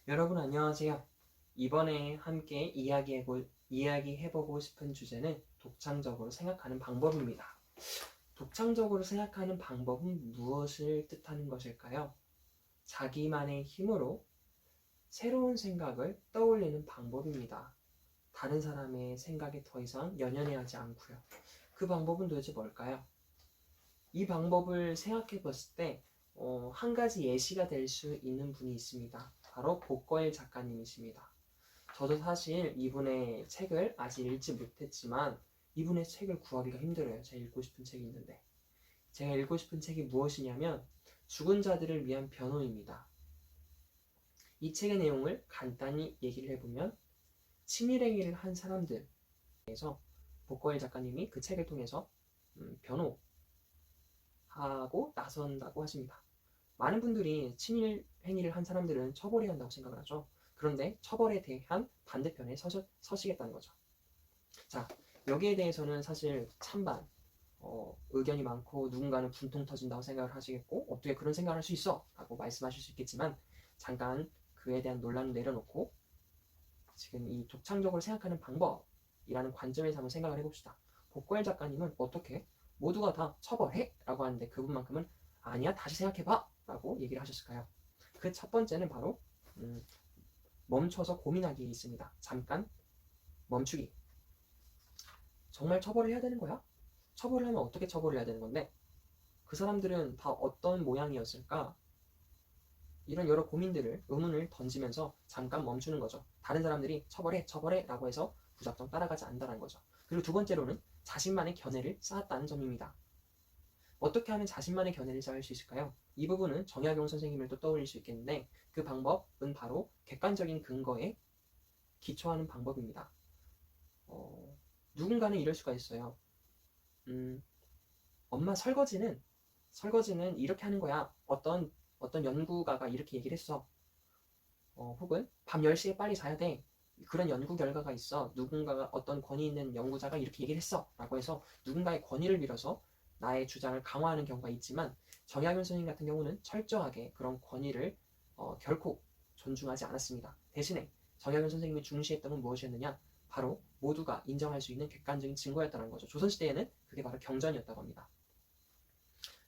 여러분 안녕하세요. 이번에 함께 이야기해보고 싶은 주제는 독창적으로 생각하는 방법입니다. 독창적으로 생각하는 방법은 무엇을 뜻하는 것일까요? 자기만의 힘으로 새로운 생각을 떠올리는 방법입니다. 다른 사람의 생각에 더 이상 연연해하지 않고요. 그 방법은 도대체 뭘까요? 이 방법을 생각해 봤을 때 한 가지 예시가 될 수 있는 분이 있습니다. 바로 복거일 작가님이십니다. 저도 사실 이분의 책을 아직 읽지 못했지만 이분의 책을 구하기가 힘들어요. 제가 읽고 싶은 책이 있는데. 제가 읽고 싶은 책이 무엇이냐면 죽은 자들을 위한 변호입니다. 이 책의 내용을 간단히 얘기를 해보면 친일행위를 한 사람들에서 복거일 작가님이 그 책을 통해서 변호하고 나선다고 하십니다. 많은 분들이 친일 행위를 한 사람들은 처벌해야 한다고 생각을 하죠. 그런데 처벌에 대한 반대편에 서시겠다는 거죠. 자, 여기에 대해서는 사실 찬반 의견이 많고 누군가는 분통 터진다고 생각을 하시겠고 어떻게 그런 생각을 할 수 있어? 라고 말씀하실 수 있겠지만 잠깐 그에 대한 논란을 내려놓고 지금 이 독창적으로 생각하는 방법이라는 관점에서 한번 생각을 해봅시다. 복고엘 작가님은 어떻게 모두가 다 처벌해? 라고 하는데 그분만큼은 아니야 다시 생각해봐 라고 얘기를 하셨을까요? 그 첫 번째는 바로 멈춰서 고민하기에 있습니다. 잠깐 멈추기. 정말 처벌을 해야 되는 거야? 처벌을 하면 어떻게 처벌을 해야 되는 건데 그 사람들은 다 어떤 모양이었을까? 이런 여러 고민들을 의문을 던지면서 잠깐 멈추는 거죠. 다른 사람들이 처벌해 처벌해 라고 해서 무작정 따라가지 않는다는 거죠. 그리고 두 번째로는 자신만의 견해를 쌓았다는 점입니다. 어떻게 하면 자신만의 견해를 쌓을 수 있을까요? 이 부분은 정약용 선생님을 또 떠올릴 수 있겠는데 그 방법은 바로 객관적인 근거에 기초하는 방법입니다. 누군가는 이럴 수가 있어요. 엄마 설거지는 이렇게 하는 거야. 어떤 연구가가 이렇게 얘기를 했어. 혹은 밤 10시에 빨리 자야 돼. 그런 연구 결과가 있어. 누군가가 어떤 권위 있는 연구자가 이렇게 얘기를 했어. 라고 해서 누군가의 권위를 빌어서 나의 주장을 강화하는 경우가 있지만 정약용 선생님 같은 경우는 철저하게 그런 권위를 결코 존중하지 않았습니다. 대신에 정약용 선생님이 중시했던 건 무엇이었느냐? 바로 모두가 인정할 수 있는 객관적인 증거였다는 거죠. 조선시대에는 그게 바로 경전이었다고 합니다.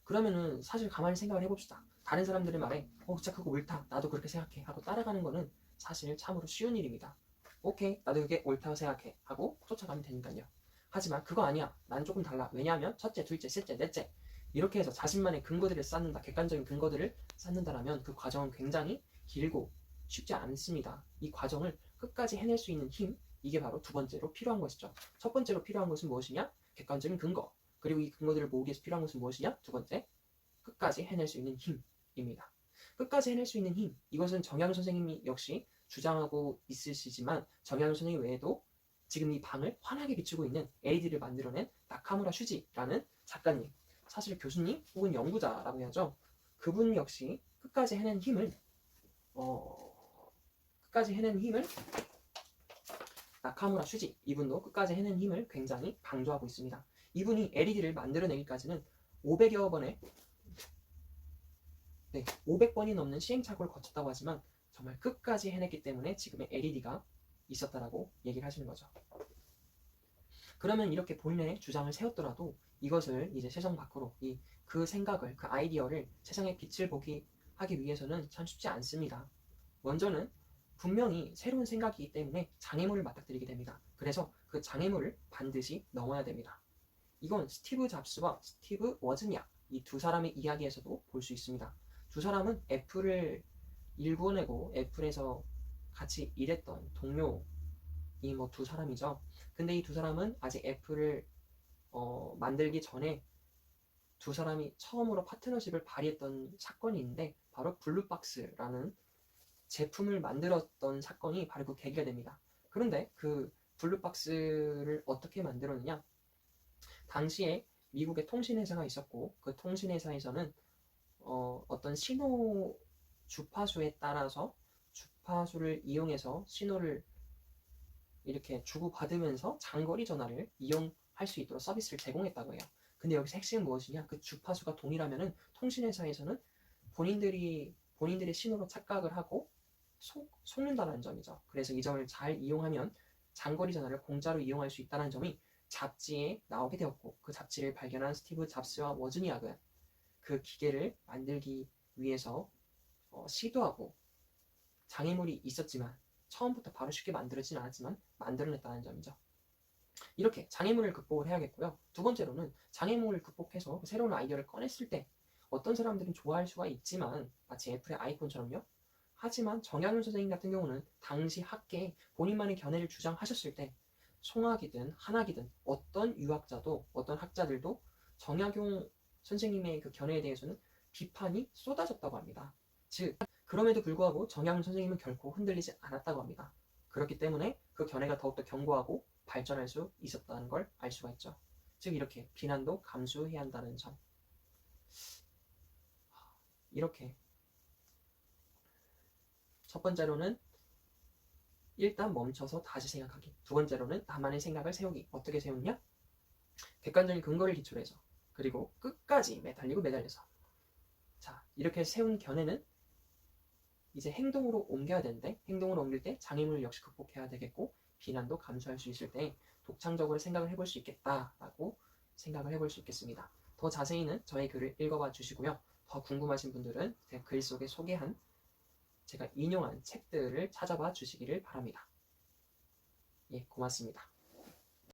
그러면은 사실 가만히 생각을 해봅시다. 다른 사람들의 말에 진짜 그거 옳다. 나도 그렇게 생각해. 하고 따라가는 거는 사실 참으로 쉬운 일입니다. 오케이. 나도 그게 옳다고 생각해. 하고 쫓아가면 되니까요. 하지만 그거 아니야. 난 조금 달라. 왜냐하면 첫째, 둘째, 셋째, 넷째 이렇게 해서 자신만의 근거들을 쌓는다. 객관적인 근거들을 쌓는다라면 그 과정은 굉장히 길고 쉽지 않습니다. 이 과정을 끝까지 해낼 수 있는 힘 이게 바로 두 번째로 필요한 것이죠. 첫 번째로 필요한 것은 무엇이냐? 객관적인 근거. 그리고 이 근거들을 모으기 위해서 필요한 것은 무엇이냐? 두 번째, 끝까지 해낼 수 있는 힘입니다. 끝까지 해낼 수 있는 힘. 이것은 정약용 선생님이 역시 주장하고 있으시지만 정약용 선생님 외에도 지금 이 방을 환하게 비추고 있는 LED를 만들어낸 나카무라 슈지라는 작가님, 사실 교수님 혹은 연구자라고 해야죠. 그분 역시 끝까지 해낸 힘을 끝까지 해낸 힘을 나카무라 슈지 이분도 끝까지 해낸 힘을 굉장히 강조하고 있습니다. 이분이 LED를 만들어내기까지는 500여 번의 500번이 넘는 시행착오를 거쳤다고 하지만 정말 끝까지 해냈기 때문에 지금의 LED가 있었다라고 얘기를 하시는 거죠. 그러면 이렇게 본인의 주장을 세웠더라도 이것을 이제 세상 밖으로 그 생각을 그 아이디어를 세상에 빛을 보게 하기 위해서는 참 쉽지 않습니다. 먼저는 분명히 새로운 생각이기 때문에 장애물을 맞닥뜨리게 됩니다. 그래서 그 장애물을 반드시 넘어야 됩니다. 이건 스티브 잡스와 스티브 워즈니악 이 두 사람의 이야기에서도 볼 수 있습니다. 두 사람은 애플을 일궈내고 애플에서 같이 일했던 동료이 뭐 두 사람이죠. 근데 이 두 사람은 아직 애플을 만들기 전에 두 사람이 처음으로 파트너십을 발휘했던 사건이 있는데 바로 블루박스라는 제품을 만들었던 사건이 바로 그 계기가 됩니다. 그런데 그 블루박스를 어떻게 만들었느냐? 당시에 미국의 통신회사가 있었고 그 통신회사에서는 어떤 신호 주파수에 따라서 주파수를 이용해서 신호를 이렇게 주고받으면서 장거리 전화를 이용할 수 있도록 서비스를 제공했다고 해요. 근데 여기서 핵심은 무엇이냐? 그 주파수가 동일하면은 통신회사에서는 본인들의 신호로 착각을 하고 속는다는 점이죠. 그래서 이 점을 잘 이용하면 장거리 전화를 공짜로 이용할 수 있다는 점이 잡지에 나오게 되었고, 그 잡지를 발견한 스티브 잡스와 워즈니악은 그 기계를 만들기 위해서 시도하고 장애물이 있었지만 처음부터 바로 쉽게 만들어지진 않았지만 만들어냈다는 점이죠. 이렇게 장애물을 극복을 해야겠고요. 두 번째로는 장애물을 극복해서 새로운 아이디어를 꺼냈을 때 어떤 사람들은 좋아할 수가 있지만 마치 애플의 아이폰처럼요. 하지만 정약용 선생님 같은 경우는 당시 학계에 본인만의 견해를 주장하셨을 때 송학이든 한학이든 어떤 유학자도 어떤 학자들도 정약용 선생님의 그 견해에 대해서는 비판이 쏟아졌다고 합니다. 즉 그럼에도 불구하고 정약용 선생님은 결코 흔들리지 않았다고 합니다. 그렇기 때문에 그 견해가 더욱더 견고하고 발전할 수 있었다는 걸 알 수가 있죠. 즉 이렇게 비난도 감수해야 한다는 점. 이렇게 첫 번째로는 일단 멈춰서 다시 생각하기. 두 번째로는 나만의 생각을 세우기. 어떻게 세우냐? 객관적인 근거를 기초로 해서. 그리고 끝까지 매달리고 매달려서. 자, 이렇게 세운 견해는 이제 행동으로 옮겨야 되는데 행동으로 옮길 때 장애물을 역시 극복해야 되겠고 비난도 감수할 수 있을 때 독창적으로 생각을 해볼 수 있겠다라고 생각을 해볼 수 있겠습니다. 더 자세히는 저의 글을 읽어봐 주시고요. 더 궁금하신 분들은 제 글 속에 소개한 제가 인용한 책들을 찾아봐 주시기를 바랍니다. 예, 고맙습니다.